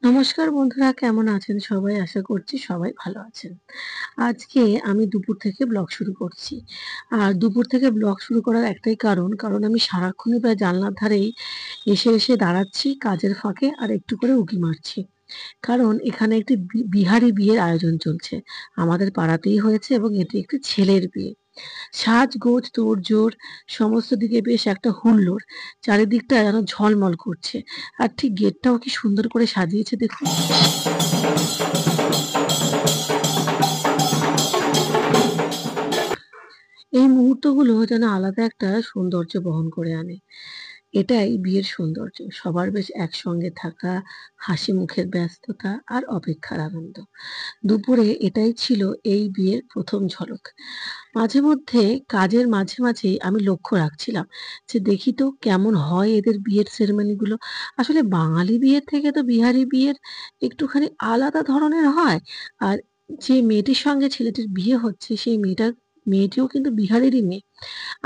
নমস্কার বন্ধুরা, কেমন আছেন সবাই? আশা করছি সবাই ভালো আছেন। আজকে আমি দুপুর থেকে ব্লগ শুরু করছি। আর দুপুর থেকে ব্লগ শুরু করার একটাই কারণ আমি সারাক্ষণই প্রায় জানলার ধারেই এসে দাঁড়াচ্ছি কাজের ফাঁকে আর একটু করে উঁকি মারছি। কারণ এখানে একটি বিহারি বিয়ের আয়োজন চলছে। আমাদের পাড়াতেই হয়েছে এবং এটি একটি ছেলের বিয়ে। সাজগোজ তোড়জোড় সমস্ত দিকে বেশ একটা হুল্লোড়। চারিদিকটা যেন ঝলমল করছে। আর ঠিক গেটটাও কি সুন্দর করে সাজিয়েছে দেখুন। এই মুহূর্তগুলো যেন আলাদা একটা সৌন্দর্য বহন করে আনে। এটাই বিয়ের সৌন্দর্য। সবার বেশ একসঙ্গে থাকা, হাসি মুখের ব্যস্ততা আর অপেক্ষার আনন্দ। দুপুরে এটাই ছিল এই বিয়ের ১ম ঝলক। মাঝে মধ্যে কাজের মাঝে মাঝেই আমি লক্ষ্য রাখছিলাম যে দেখি তো কেমন হয় এদের বিয়ের সেরেমনি গুলো। আসলে বাঙালি বিয়ের থেকে তো বিহারি বিয়ের একটুখানি আলাদা ধরনের হয়। আর যে মেয়েটির সঙ্গে ছেলেটির বিয়ে হচ্ছে সেই মেয়েটিও কিন্তু বিহারেরই মেয়ে।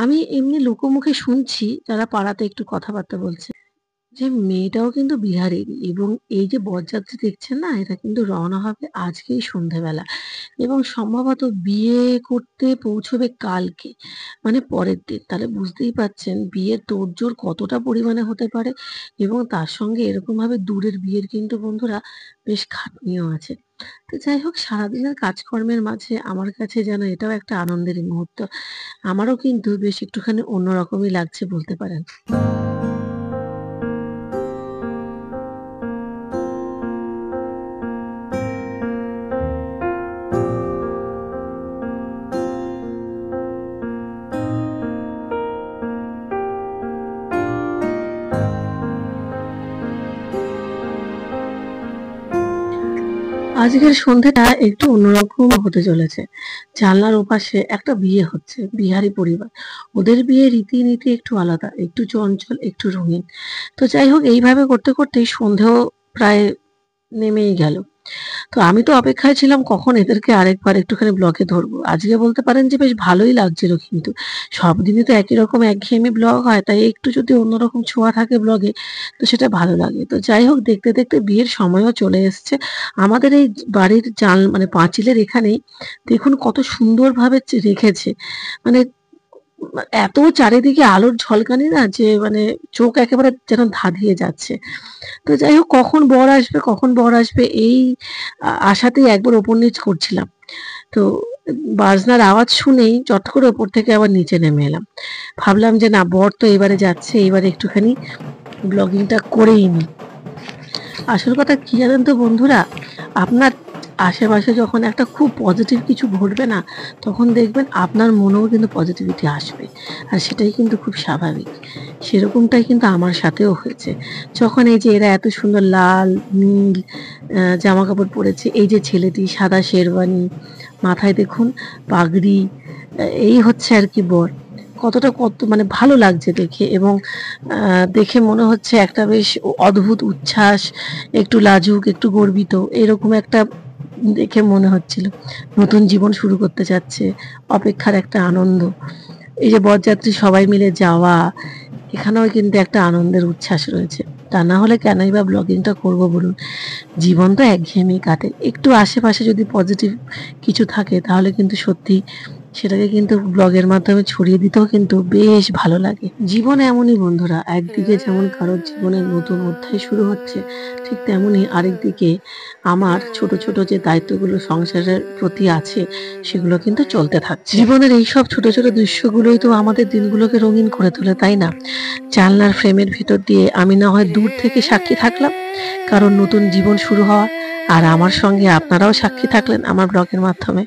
আমি এমনি লোকমুখে শুনছি যারা পাড়াতে একটু কথাবার্তা বলছে যে মেয়েটাও কিন্তু বিহারেরই এবং এই যে বরযাত্রী দেখছেন না, এরা কিন্তু রওনা হবে আজকেই সন্ধ্যেবেলা এবং সম্ভবত বিয়ে করতে পৌঁছবে কালকে, মানে পরের দিন। তাহলে বুঝতেই পারছেন বিয়ের তোড়জোড় কতটা পরিমাণে হতে পারে এবং তার সঙ্গে এরকমভাবে দূরের বিয়ের কিন্তু বন্ধুরা বেশ খাটনিও আছে। তো যাই হোক, সারাদিনের কাজকর্মের মাঝে আমার কাছে যেন এটাও একটা আনন্দেরই মুহূর্ত। আমারও কিন্তু বেশ একটুখানি অন্যরকমই লাগছে বলতে পারেন। আজকের সন্ধ্যেটা একটু অন্যরকম হতে চলেছে। জানলার ওপাশে একটা বিয়ে হচ্ছে, বিহারি পরিবার। ওদের বিয়ের রীতিনীতি একটু আলাদা, একটু চঞ্চল, একটু রঙিন। তো যাই হোক, এইভাবে করতে করতেই সন্ধেও প্রায় নেমেই গেল। তো আমি তো অপেক্ষায় ছিলাম কখন এদেরকে আরেকবার একটুখানি ব্লগে ধরবো। আজকে বলতে পারেন যে বেশ ভালোই লাগছিল কিন্তু। সবদিনই তো একই রকম একঘেয়েমি ব্লগ হয়, তাই একটু যদি অন্যরকম ছোঁয়া থাকে ব্লগে তো সেটা ভালো লাগে। তো যাই হোক, দেখতে দেখতে বিয়ের সময়ও চলে এসছে। আমাদের এই বাড়ির মানে পাঁচিলের এখানেই দেখুন কত সুন্দরভাবে রেখেছে। মানে এত চারিদিকে আলোর ঝলকানি না, যে মানে চোখ একেবারে যেন ধাঁধিয়ে যাচ্ছে। তো যাই হোক, কখন বর আসবে এই আশাতেই একবার ওপর নিচ করছিলাম। তো বাজনার আওয়াজ শুনেই চট করে ওপর থেকে আবার নিচে নেমে এলাম। ভাবলাম যে না, বর তো এবারে যাচ্ছে, এবারে একটুখানি ব্লগিংটা করেই নি। আসল কথা কি জানেন তো বন্ধুরা, আপনার আশেপাশে যখন একটা খুব পজিটিভ কিছু ঘটবে না, তখন দেখবেন আপনার মনেও কিন্তু পজিটিভিটি আসবে। আর সেটাই কিন্তু খুব স্বাভাবিক। সেরকমটাই কিন্তু আমার সাথেও হয়েছে। যখন এই যে এরা এত সুন্দর লাল, নীল জামা কাপড় পরেছে, এই যে ছেলেটি সাদা শেরওয়ানি, মাথায় দেখুন পাগড়ি, এই হচ্ছে আর কি বর। কত মানে ভালো লাগছে দেখে এবং দেখে মনে হচ্ছে একটা বেশ অদ্ভুত উচ্ছ্বাস, একটু লাজুক, একটু গর্বিত, এরকম একটা দেখে মনে হচ্ছিল। নতুন জীবন শুরু করতে যাচ্ছে, অপেক্ষার একটা আনন্দ। এই যে বরযাত্রী সবাই মিলে যাওয়া, এখানেও কিন্তু একটা আনন্দের উচ্ছ্বাস রয়েছে। তা না হলে কেনই বা ব্লগিংটা করব বলুন? জীবন তো একঘেয়েমি কাটে। একটু আশেপাশে যদি পজিটিভ কিছু থাকে তাহলে কিন্তু সত্যি সেটাকে কিন্তু ব্লগের মাধ্যমে ছড়িয়ে দিতেও কিন্তু বেশ ভালো লাগে। জীবন এমনই বন্ধুরা, একদিকে যেমন কারোর জীবনের নতুন অধ্যায় শুরু হচ্ছে, ঠিক তেমনি আরেকদিকে আমার ছোট ছোট যে দায়িত্বগুলো সংসারের প্রতি আছে সেগুলো কিন্তু চলতে থাকছে। জীবনের এইসব ছোট ছোট দৃশ্যগুলোই তো আমাদের দিনগুলোকে রঙিন করে তোলে, তাই না? জানলার ফ্রেমের ভিতর দিয়ে আমি না হয় দূর থেকে সাক্ষী থাকলাম কারণ নতুন জীবন শুরু হওয়া, আর আমার সঙ্গে আপনারাও সাক্ষী থাকলেন আমার ব্লগের মাধ্যমে।